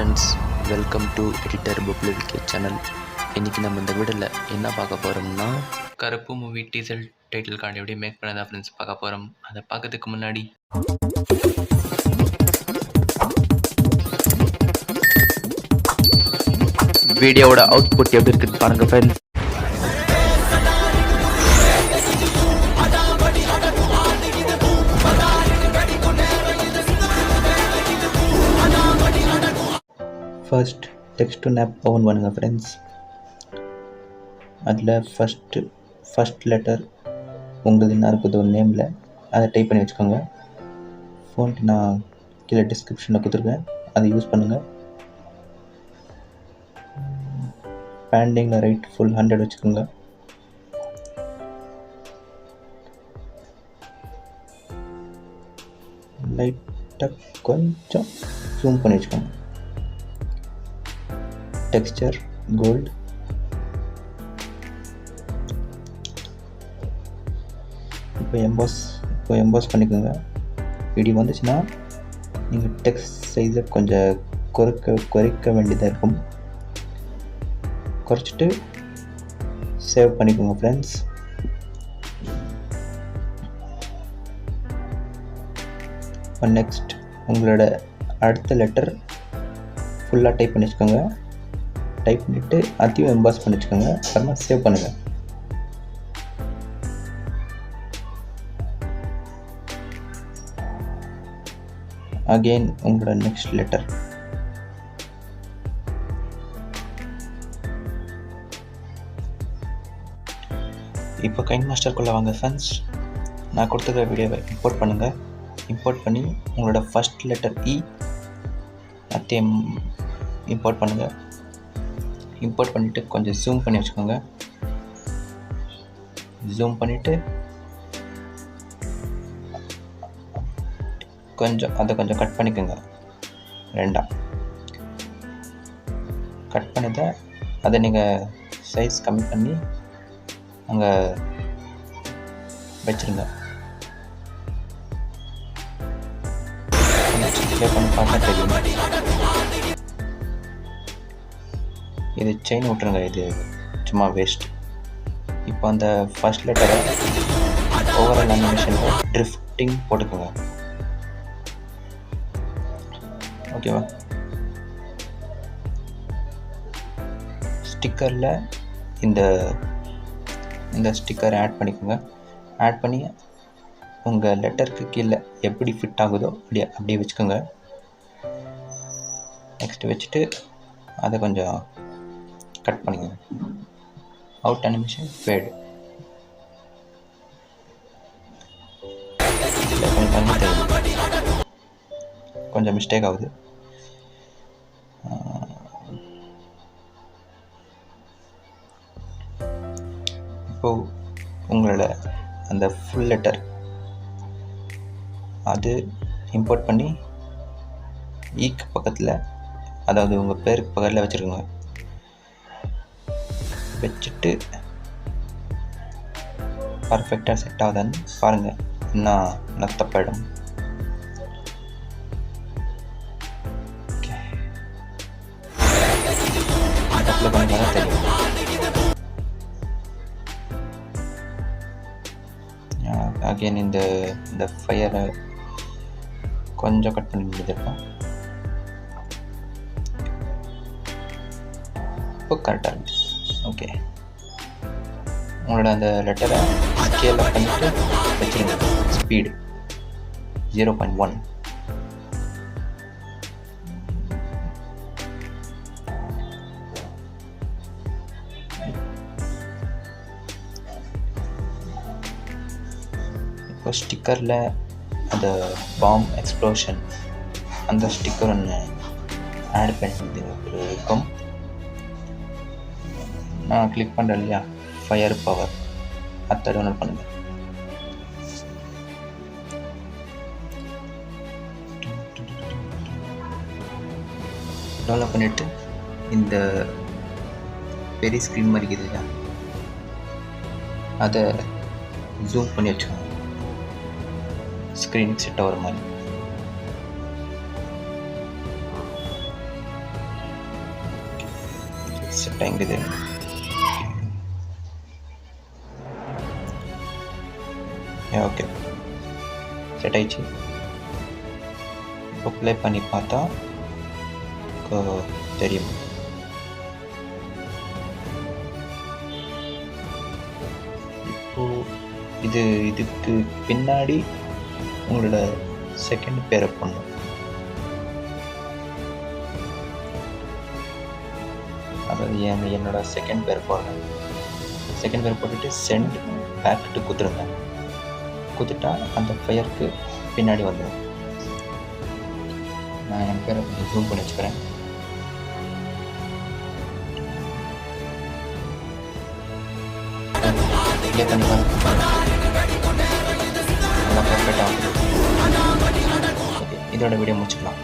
Friends, welcome to editor புக்லிவிகே channel. இன்றைக்கி நம்ம இந்த வீடியோவில் என்ன பார்க்க போகிறோம்னா, Karuppu movie teaser title card எப்படி மேக் பண்ணதா ஃப்ரெண்ட்ஸ் பார்க்க போகிறோம். அதை பார்க்கறதுக்கு முன்னாடி வீடியோவோட அவுட்புட் எப்படி இருக்குன்னு பாருங்கள் friends. First text to nap own பண்ணுங்க ஃப்ரெண்ட்ஸ். அதில் ஃபஸ்ட் லெட்டர் உங்களுக்கு என்ன இருக்குதோ நேமில் அதை டைப் பண்ணி வச்சுக்கோங்க. ஃபோன்ட் நான் கீழே டிஸ்கிரிப்ஷனில் கொடுத்துருக்கேன், அதை யூஸ் பண்ணுங்கள். பேண்டிங்கில் ரைட் ஃபுல் 100 வச்சுக்கோங்க. லைட்டாக கொஞ்சம் ஜூம் பண்ணி வச்சுக்கோங்க. Texture gold. இப்போ எம்பாஸ் பண்ணிக்கோங்க. இப்படி வந்துச்சுன்னா நீங்கள் டெக்ஸ்ட் சைஸை கொஞ்சம் குறைக்க வேண்டியதாக இருக்கும். குறைச்சிட்டு சேவ் பண்ணிக்கோங்க ஃப்ரெண்ட்ஸ். இப்போ நெக்ஸ்ட் உங்களோட அடுத்த லெட்டர் ஃபுல்லாக டைப் பண்ணி வச்சுக்கோங்க. டைப் பண்ணிவிட்டு அதையும் எம்பாஸ் பண்ணி வச்சுக்கோங்க. அப்புறமா சேவ் பண்ணுங்கள். அகெயின் உங்களோட நெக்ஸ்ட் லெட்டர். இப்போ கைன் மாஸ்டருக்குள்ளே வாங்க ஃப்ரெண்ட்ஸ். நான் கொடுத்துருக்க வீடியோவை இம்போர்ட் பண்ணுங்கள். இம்போர்ட் பண்ணி உங்களோட ஃபஸ்ட் லெட்டர் இ அதையும் இம்போர்ட் பண்ணுங்கள். இம்போர்ட் பண்ணிவிட்டு கொஞ்சம் ஜூம் பண்ணி வச்சுக்கோங்க. ஜூம் பண்ணிவிட்டு அதை கொஞ்சம் கட் பண்ணிக்கோங்க. ரெண்டாக கட் பண்ணதை அதை நீங்கள் சைஸ் கம்மி பண்ணி அங்கே வச்சுருங்க. பண்ணி பார்த்தா தெரியும். இது செயின் விட்டுருங்க, இது சும்மா வேஸ்ட். இப்போ அந்த ஃபர்ஸ்ட் லெட்டரை ஓவரால் அனிமேஷனில் ட்ரிஃப்டிங் போட்டுக்கோங்க. ஓகேவா? ஸ்டிக்கரில் இந்த ஸ்டிக்கரை ஆட் பண்ணிக்கோங்க. ஆட் பண்ணி உங்கள் லெட்டருக்கு கீழே எப்படி ஃபிட் ஆகுதோ அப்படியே வச்சுக்கோங்க. நெக்ஸ்ட் வச்சுட்டு அதை கொஞ்சம் கட் பண்ணிக்கோங்க. Out animation fade. கொஞ்சம் மிஸ்டேக் ஆகுது. இப்போது உங்களோட அந்த ஃபுல் லெட்டர் அது இம்போர்ட் பண்ணி ஈக்கு பக்கத்தில், அதாவது உங்கள் பேருக்கு பக்கத்தில் வச்சுருக்கோங்க. வச்சுட்டு பர்ஃபெக்டாக செட் ஆகுதான்னு பாருங்கள். இன்னும் தப்பாயிடும். அப்ளை பண்ணி தான் தெரியும். அகெயின் இந்த ஃபயரை கொஞ்சம் கட் பண்ணி முடிஞ்சிருக்கோம். இப்போ கரெக்டாக இருந்துச்சு. ஓகே, உங்களோட அந்த லெட்டரை ஸ்கேல் அப் பண்ணிவிட்டு வச்சுருங்க. ஸ்பீடு 0.1. இப்போ ஸ்டிக்கரில் அந்த பாம் எக்ஸ்ப்ளோஷன் அந்த ஸ்டிக்கர் ஒன்று ஆட் பண்ணி இருக்கும். நான் கிளிக் பண்ணுறேன் இல்லையா, ஃபயர் பவர், அதை டவுன்லோட் பண்ணுங்கள். டவுன்லோட் பண்ணிவிட்டு இந்த பெரிய ஸ்க்ரீன் மாதிரி இருக்குது இல்லையா, அதை ஜூம் பண்ணி வச்சுக்கோங்க. ஸ்க்ரீனுக்கு செட் ஆகிற மாதிரி. செட் ஆகிடுது. ஓகே, செட் ஆயிடுச்சு. இப்போ ப்ளே பண்ணி பார்த்தா தெரியும். இப்போது இதுக்கு பின்னாடி உங்களோட செகண்ட் பேரை போடணும். அதாவது என்னோட செகண்ட் பேர் போடுறேன். செகண்ட் பேர் போட்டுட்டு சென்ட் பேக் டு குத்துருங்க. குத்துட்டா அந்த ஃபயருக்கு பின்னாடி வந்துடும். நான் என் பேரை கொஞ்சம் ஜூம் பண்ணி வச்சுக்கிறேன். ப்ளே பண்ணி நல்லா பர்ஃபெக்டாக வந்துடும். ஓகே, இதோட வீடியோ முடிச்சுக்கலாம்.